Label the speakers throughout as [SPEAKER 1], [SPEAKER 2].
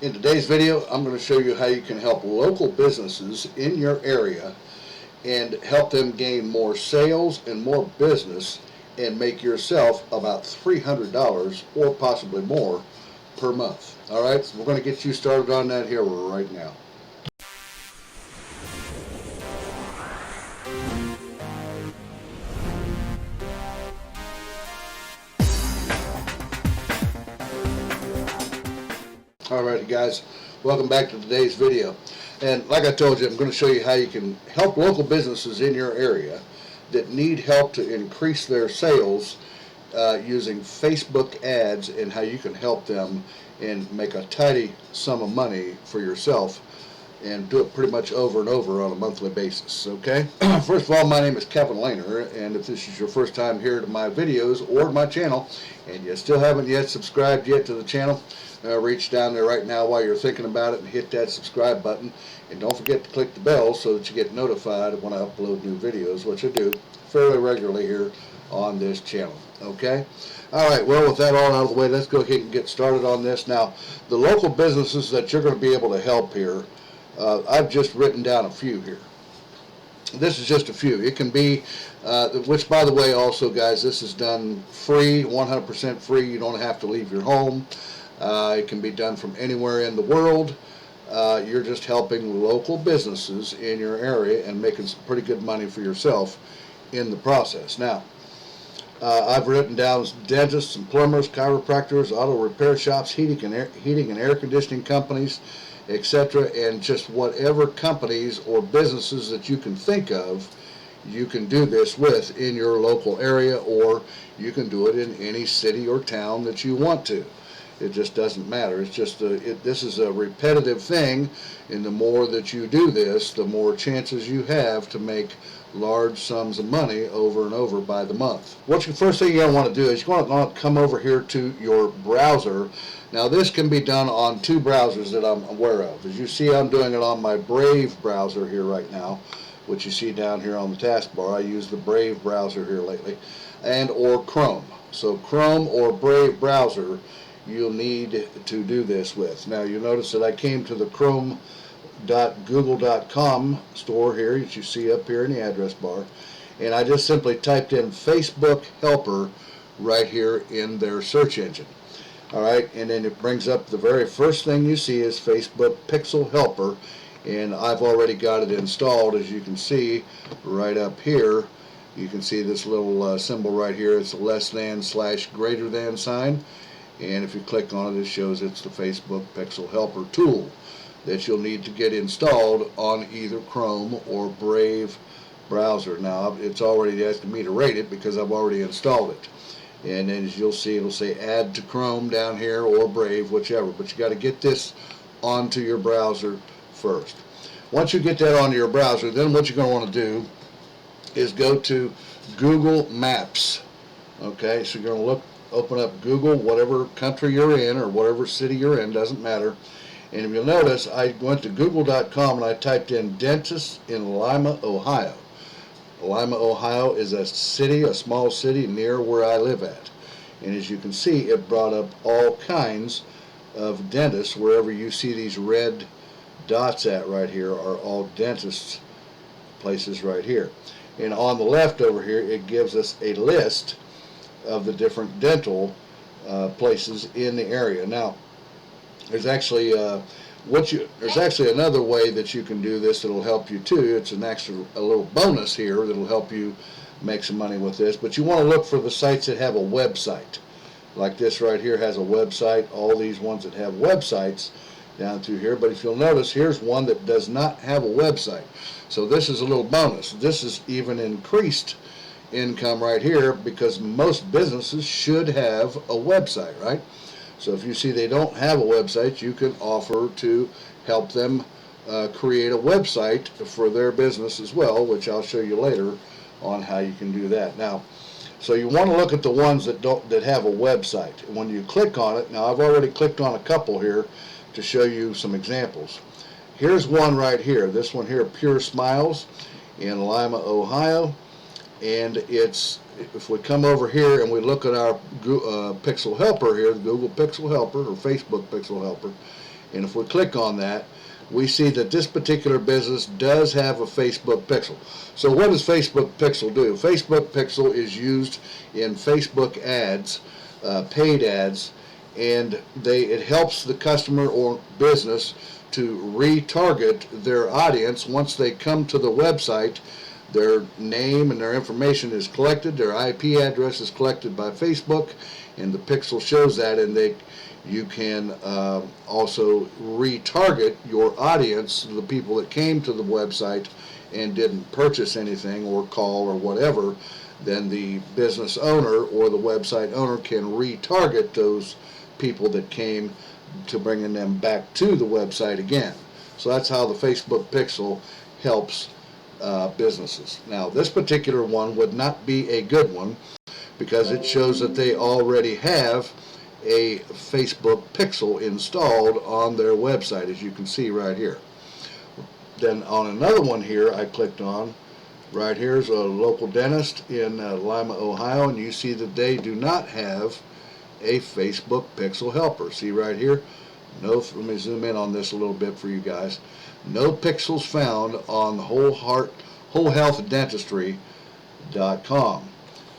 [SPEAKER 1] In today's video, I'm going to show you how you can help local businesses in your area and help them gain more sales and more business and make yourself about $300 or possibly more per month. All right, so we're going to get you started on that here right now. Alright guys, welcome back to today's video. And like I told you, I'm going to show you how you can help local businesses in your area that need help to increase their sales using Facebook ads, and how you can help them and make a tidy sum of money for yourself and do it pretty much over and over on a monthly basis. Okay, first of all, my name is Kevin Lehner, and if this is your first time here to my videos or my channel and you still haven't yet subscribed yet to the channel, reach down there right now while you're thinking about it and hit that subscribe button, and don't forget to click the bell so that you get notified when I upload new videos, which I do fairly regularly here on this channel. Okay, alright, well, with that all out of the way, let's go ahead and get started on this. Now, the local businesses that you're going to be able to help here, I've just written down a few here. This is just a few. It can be, which by the way also guys, this is done free, 100% free. You don't have to leave your home. It can be done from anywhere in the world. You're just helping local businesses in your area and making some pretty good money for yourself in the process. Now, I've written down dentists and plumbers, chiropractors, auto repair shops, heating and air conditioning companies, etc., and just whatever companies or businesses that you can think of, you can do this with in your local area, or you can do it in any city or town that you want to. It just doesn't matter. It's just this is a repetitive thing, and the more that you do this, the more chances you have to make large sums of money over and over by the month. First thing you're going to want to do is you're going to come over here to your browser. Now, this can be done on two browsers that I'm aware of. As you see, I'm doing it on my Brave browser here right now, which you see down here on the taskbar. I use the Brave browser here lately, and or Chrome. So Chrome or Brave browser you'll need to do this with. Now, you'll notice that I came to the chrome.google.com store here that you see up here in the address bar, and I just simply typed in Facebook Helper right here in their search engine. Alright, and then it brings up the very first thing you see is Facebook Pixel Helper, and I've already got it installed. As you can see right up here, you can see this little symbol right here. It's a less than / greater than sign, and if you click on it, it shows it's the Facebook Pixel Helper tool that you'll need to get installed on either Chrome or Brave browser. Now, it's already asking me to rate it because I've already installed it. And then as you'll see, it'll say add to Chrome down here or Brave, whichever. But you got to get this onto your browser first. Once you get that onto your browser, then what you're going to want to do is go to Google Maps. Okay, so you're going to open up Google, whatever country you're in or whatever city you're in, doesn't matter. And if you'll notice, I went to google.com and I typed in dentist in Lima, Ohio. Lima, Ohio is a city, a small city near where I live at. And as you can see, it brought up all kinds of dentists. Wherever you see these red dots at right here are all dentists places right here. And on the left over here, it gives us a list of the different dental places in the area. Now, there's actually another way that you can do this that'll help you too. It's a little bonus here that'll help you make some money with this. But you want to look for the sites that have a website. Like this right here has a website. All these ones that have websites down through here. But if you'll notice, here's one that does not have a website. So this is a little bonus. This is even increased income right here, because most businesses should have a website, right? So if you see they don't have a website, you can offer to help them create a website for their business as well, which I'll show you later on how you can do that. Now, so you want to look at the ones that have a website. When you click on it, now I've already clicked on a couple here to show you some examples. Here's one right here. This one here, Pure Smiles in Lima, Ohio. And it's, if we come over here and we look at our Pixel Helper here, the Google Pixel Helper or Facebook Pixel Helper, And if we click on that, we see that this particular business does have a Facebook pixel. So what does Facebook pixel do? Facebook pixel is used in Facebook ads, paid ads, and it helps the customer or business to retarget their audience. Once they come to the website, their name and their information is collected, their IP address is collected by Facebook, and the pixel shows that, and you can also retarget your audience, the people that came to the website and didn't purchase anything or call or whatever. Then the business owner or the website owner can retarget those people that came to bringing them back to the website again. So that's how the Facebook pixel helps businesses. Now, this particular one would not be a good one because it shows that they already have a Facebook pixel installed on their website, as you can see right here. Then on another one here I clicked on, right here's a local dentist in Lima, Ohio, and you see that they do not have a Facebook pixel helper. See right here? No, let me zoom in on this a little bit for you guys. No pixels found on wholehealthdentistry.com,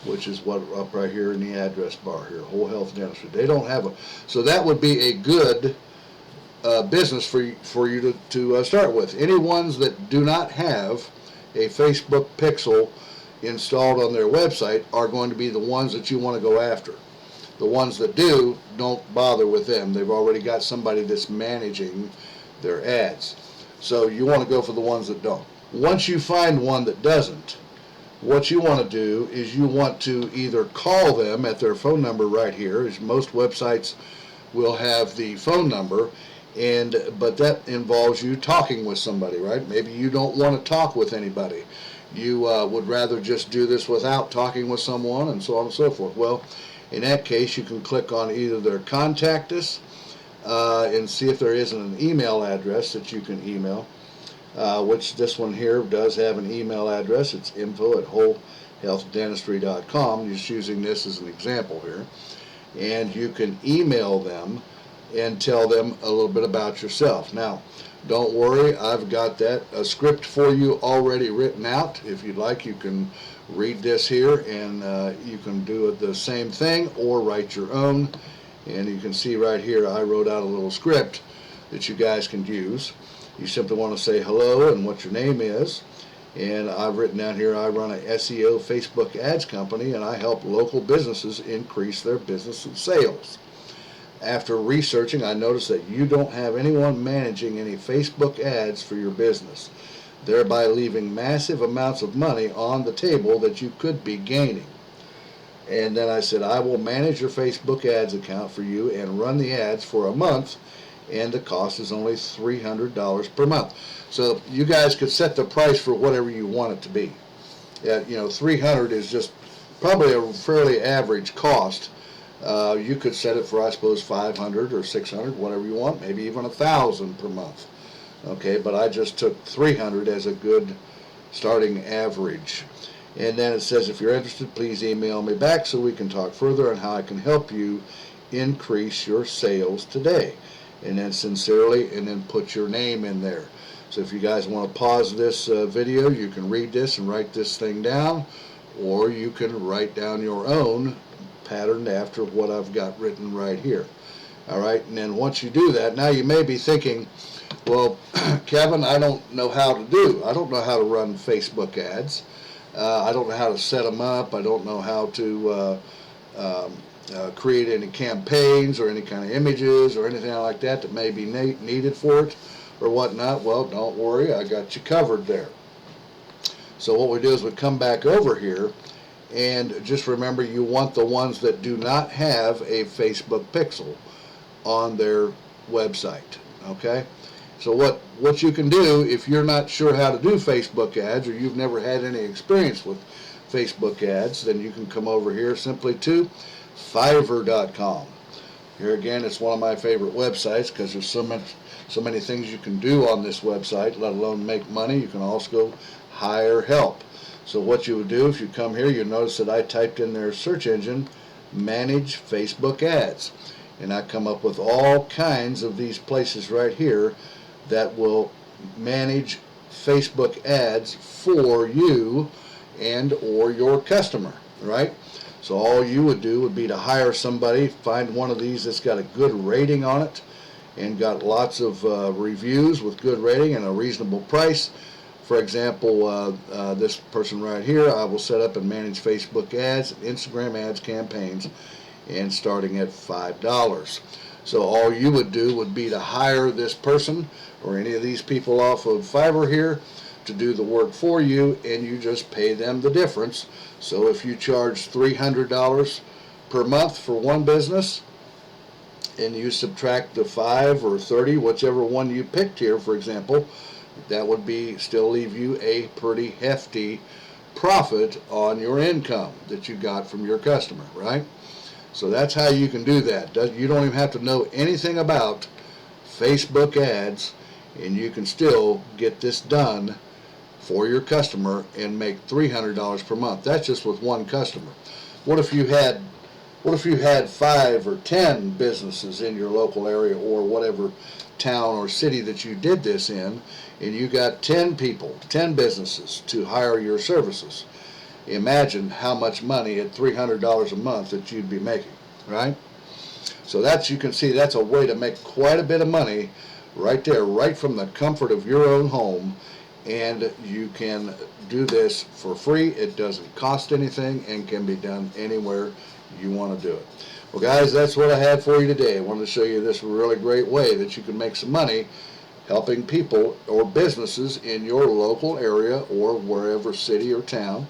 [SPEAKER 1] which is what up right here in the address bar here, Whole Health Dentistry. They don't have so that would be a good business for you to start with. Any ones that do not have a Facebook pixel installed on their website are going to be the ones that you want to go after. The ones that do, don't bother with them. They've already got somebody that's managing their ads. So you want to go for the ones that don't. Once you find one that doesn't, what you want to do is you want to either call them at their phone number right here, as most websites will have the phone number, but that involves you talking with somebody, right? Maybe you don't want to talk with anybody. You would rather just do this without talking with someone, and so on and so forth. Well, in that case, you can click on either their contact us and see if there isn't an email address that you can email, which this one here does have an email address. It's info@wholehealthdentistry.com. Just using this as an example here. And you can email them and tell them a little bit about yourself. Now, don't worry, I've got a script for you already written out. If you'd like, you can read this here, and you can do the same thing or write your own. And you can see right here I wrote out a little script that you guys can use. You simply want to say hello and what your name is. And I've written down here, I run a SEO Facebook ads company, and I help local businesses increase their business and sales. After researching, I noticed that you don't have anyone managing any Facebook ads for your business, thereby leaving massive amounts of money on the table that you could be gaining. And then I said, I will manage your Facebook ads account for you and run the ads for a month, and the cost is only $300 per month. So you guys could set the price for whatever you want it to be. $300 is just probably a fairly average cost. You could set it for, I suppose, $500 or $600, whatever you want, maybe even $1,000 per month. Okay, but I just took $300 as a good starting average. And then it says, if you're interested, please email me back so we can talk further on how I can help you increase your sales today. And then sincerely, and then put your name in there. So if you guys want to pause this video, you can read this and write this thing down, or you can write down your own patterned after what I've got written right here. All right, and then once you do that, now you may be thinking, well, Kevin, I don't know how to run Facebook ads. I don't know how to set them up. I don't know how to create any campaigns or any kind of images or anything like that that may be needed for it or whatnot. Well, don't worry, I got you covered there. So what we do is we come back over here, and just remember, you want the ones that do not have a Facebook pixel on their website. Okay, so what you can do if you're not sure how to do Facebook ads, or you've never had any experience with Facebook ads, then you can come over here simply to Fiverr.com. Here again, it's one of my favorite websites because there's so many things you can do on this website, let alone make money. You can also go hire help. So what you would do if you come here, you'll notice that I typed in their search engine, manage Facebook ads. and I come up with all kinds of these places right here that will manage Facebook ads for you and or your customer, right? So all you would do would be to hire somebody, find one of these that's got a good rating on it and got lots of reviews with good rating and a reasonable price. For example, this person right here, I will set up and manage Facebook ads, Instagram ads, campaigns, and starting at $5. So all you would do would be to hire this person or any of these people off of Fiverr here to do the work for you, and you just pay them the difference. So if you charge $300 per month for one business, and you subtract the 5 or 30, whichever one you picked here, for example, that would be still leave you a pretty hefty profit on your income that you got from your customer, right? So that's how you can do that. You don't even have to know anything about Facebook ads, and you can still get this done for your customer and make $300 per month. That's just with one customer. What if you had 5 or 10 businesses in your local area or whatever town or city that you did this in, and you got 10 people, 10 businesses to hire your services? Imagine how much money at $300 a month that you'd be making, right? So that's, you can see, that's a way to make quite a bit of money right there, right from the comfort of your own home. And you can do this for free. It doesn't cost anything and can be done anywhere you want to do it. Well, guys, that's what I had for you today. I wanted to show you this really great way that you can make some money helping people or businesses in your local area or wherever city or town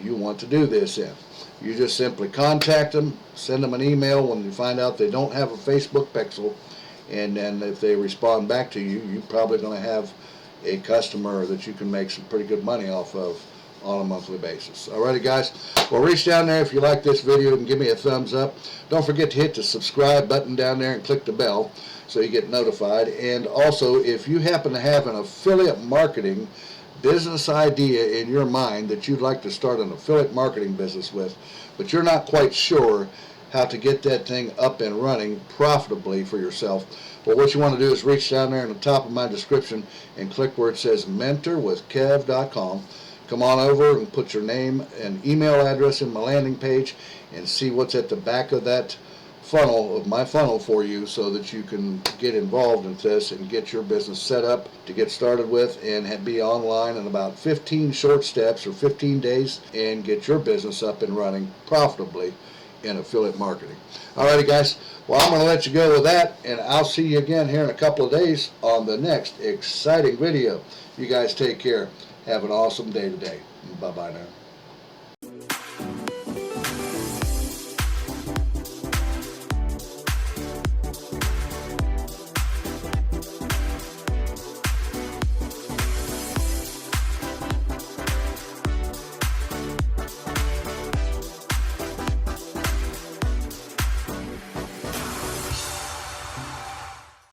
[SPEAKER 1] you want to do this in. You just simply contact them, send them an email when you find out they don't have a Facebook pixel, and then if they respond back to you, you're probably going to have a customer that you can make some pretty good money off of on a monthly basis. Alrighty, guys, well, reach down there if you like this video and give me a thumbs up. Don't forget to hit the subscribe button down there and click the bell so you get notified. And also, if you happen to have an affiliate marketing business idea in your mind that you'd like to start an affiliate marketing business with, but you're not quite sure how to get that thing up and running profitably for yourself, well, what you want to do is reach down there in the top of my description and click where it says mentorwithkev.com. Come on over and put your name and email address in my landing page and see what's at the back of that funnel, of my funnel for you, so that you can get involved in this and get your business set up to get started with and be online in about 15 short steps or 15 days and get your business up and running profitably in affiliate marketing. Alrighty, guys, well, I'm going to let you go with that, and I'll see you again here in a couple of days on the next exciting video. You guys take care. Have an awesome day today. Bye-bye now.